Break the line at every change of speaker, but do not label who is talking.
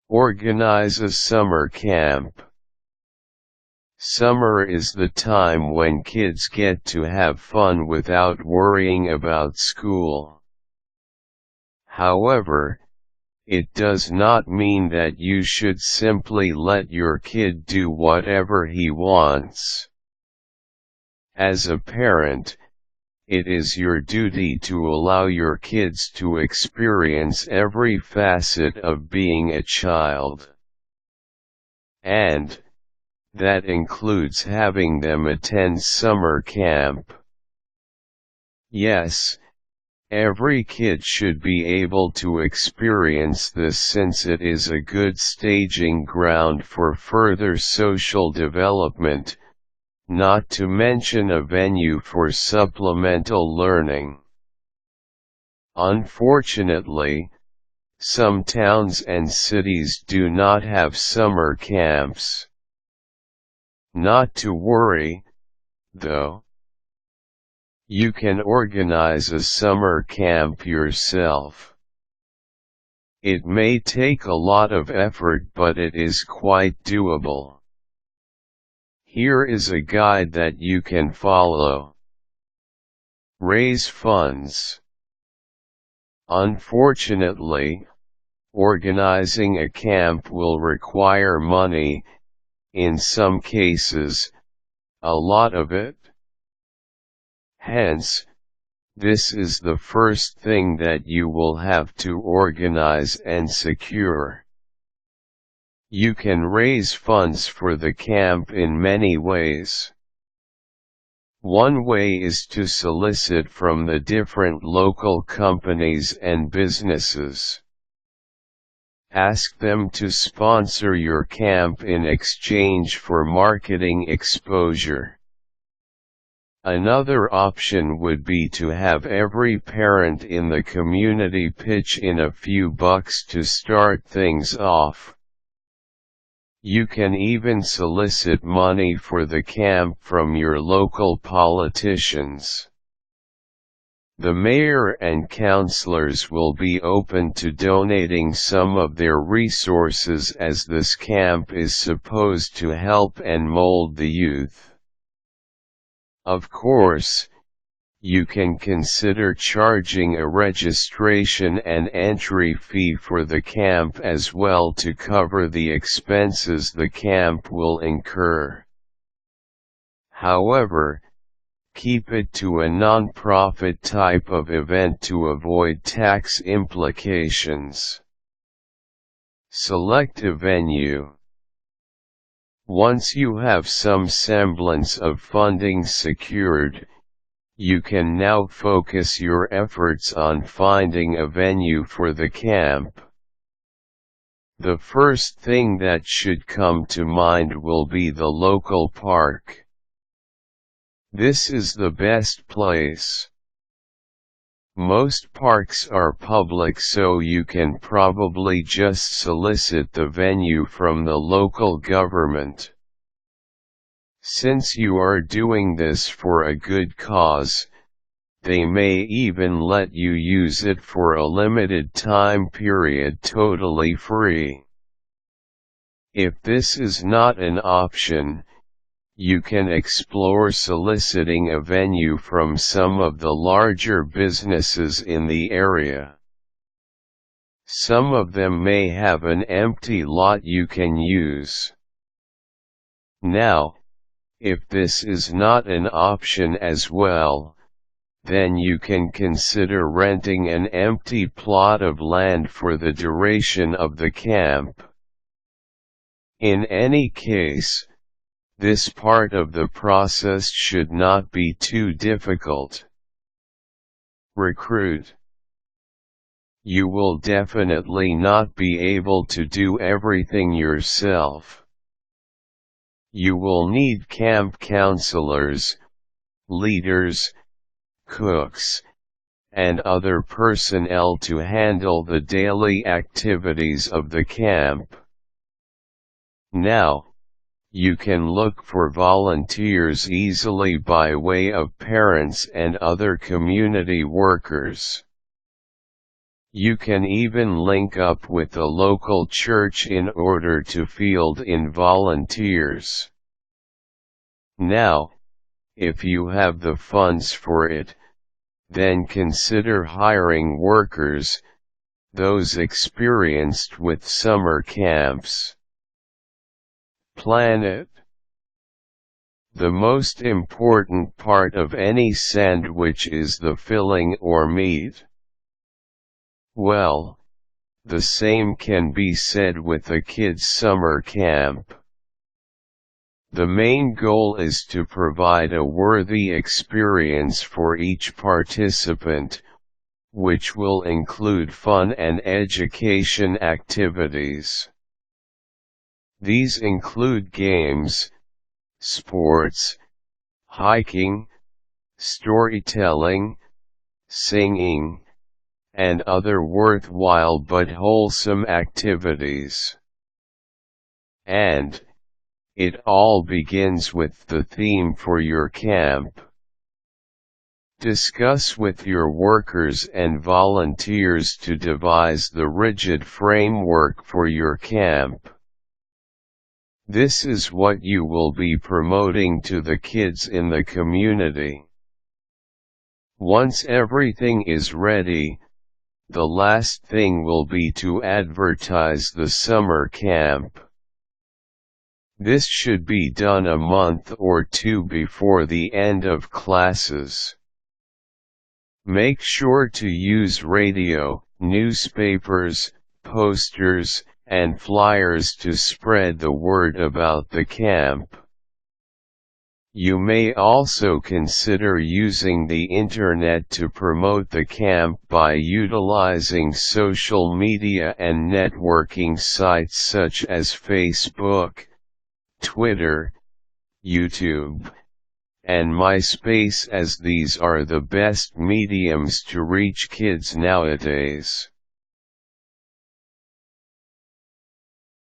Organize a summer camp. Summer is the time when kids get to have fun without worrying about school. However, it does not mean that you should simply let your kid do whatever he wants. As a parent, it is your duty to allow your kids to experience every facet of being a child. And that includes having them attend summer camp. Yes, every kid should be able to experience this since it is a good staging ground for further social development, not to mention a venue for supplemental learning. Unfortunately, some towns and cities do not have summer camps. Not to worry, though. You can organize a summer camp yourself. It may take a lot of effort, but it is quite doable. Here is a guide that you can follow. Raise funds. Unfortunately, organizing a camp will require money, in some cases, a lot of it. Hence, this is the first thing that you will have to organize and secure. You can raise funds for the camp in many ways. One way is to solicit from the different local companies and businesses. Ask them to sponsor your camp in exchange for marketing exposure. Another option would be to have every parent in the community pitch in a few bucks to start things off. You can even solicit money for the camp from your local politicians. The mayor and councilors will be open to donating some of their resources, as this camp is supposed to help and mold the youth. Of course, you can consider charging a registration and entry fee for the camp as well to cover the expenses the camp will incur. However, keep it to a non-profit type of event to avoid tax implications. Select a venue. Once you have some semblance of funding secured, you can now focus your efforts on finding a venue for the camp. The first thing that should come to mind will be the local park. This is the best place. Most parks are public, so you can probably just solicit the venue from the local government. Since you are doing this for a good cause, they may even let you use it for a limited time period totally free. If this is not an option, you can explore soliciting a venue from some of the larger businesses in the area. Some of them may have an empty lot you can use. Now, if this is not an option as well, then you can consider renting an empty plot of land for the duration of the camp. In any case, this part of the process should not be too difficult. Recruit. You will definitely not be able to do everything yourself. You will need camp counselors, leaders, cooks, and other personnel to handle the daily activities of the camp. Now, you can look for volunteers easily by way of parents and other community workers. You can even link up with the local church in order to field in volunteers. Now, if you have the funds for it, then consider hiring workers, those experienced with summer camps. Plan it. The most important part of any sandwich is the filling or meat. Well, the same can be said with a kid's summer camp. The main goal is to provide a worthy experience for each participant, which will include fun and education activities. These include games, sports, hiking, storytelling, singing, and other worthwhile but wholesome activities. And it all begins with the theme for your camp. Discuss with your workers and volunteers to devise the rigid framework for your camp. This is what you will be promoting to the kids in the community. Once everything is ready, the last thing will be to advertise the summer camp. This should be done a month or two before the end of classes. Make sure to use radio, newspapers, posters, and flyers to spread the word about the camp. You may also consider using the internet to promote the camp by utilizing social media and networking sites such as Facebook, Twitter, YouTube, and MySpace, as these are the best mediums to reach kids nowadays.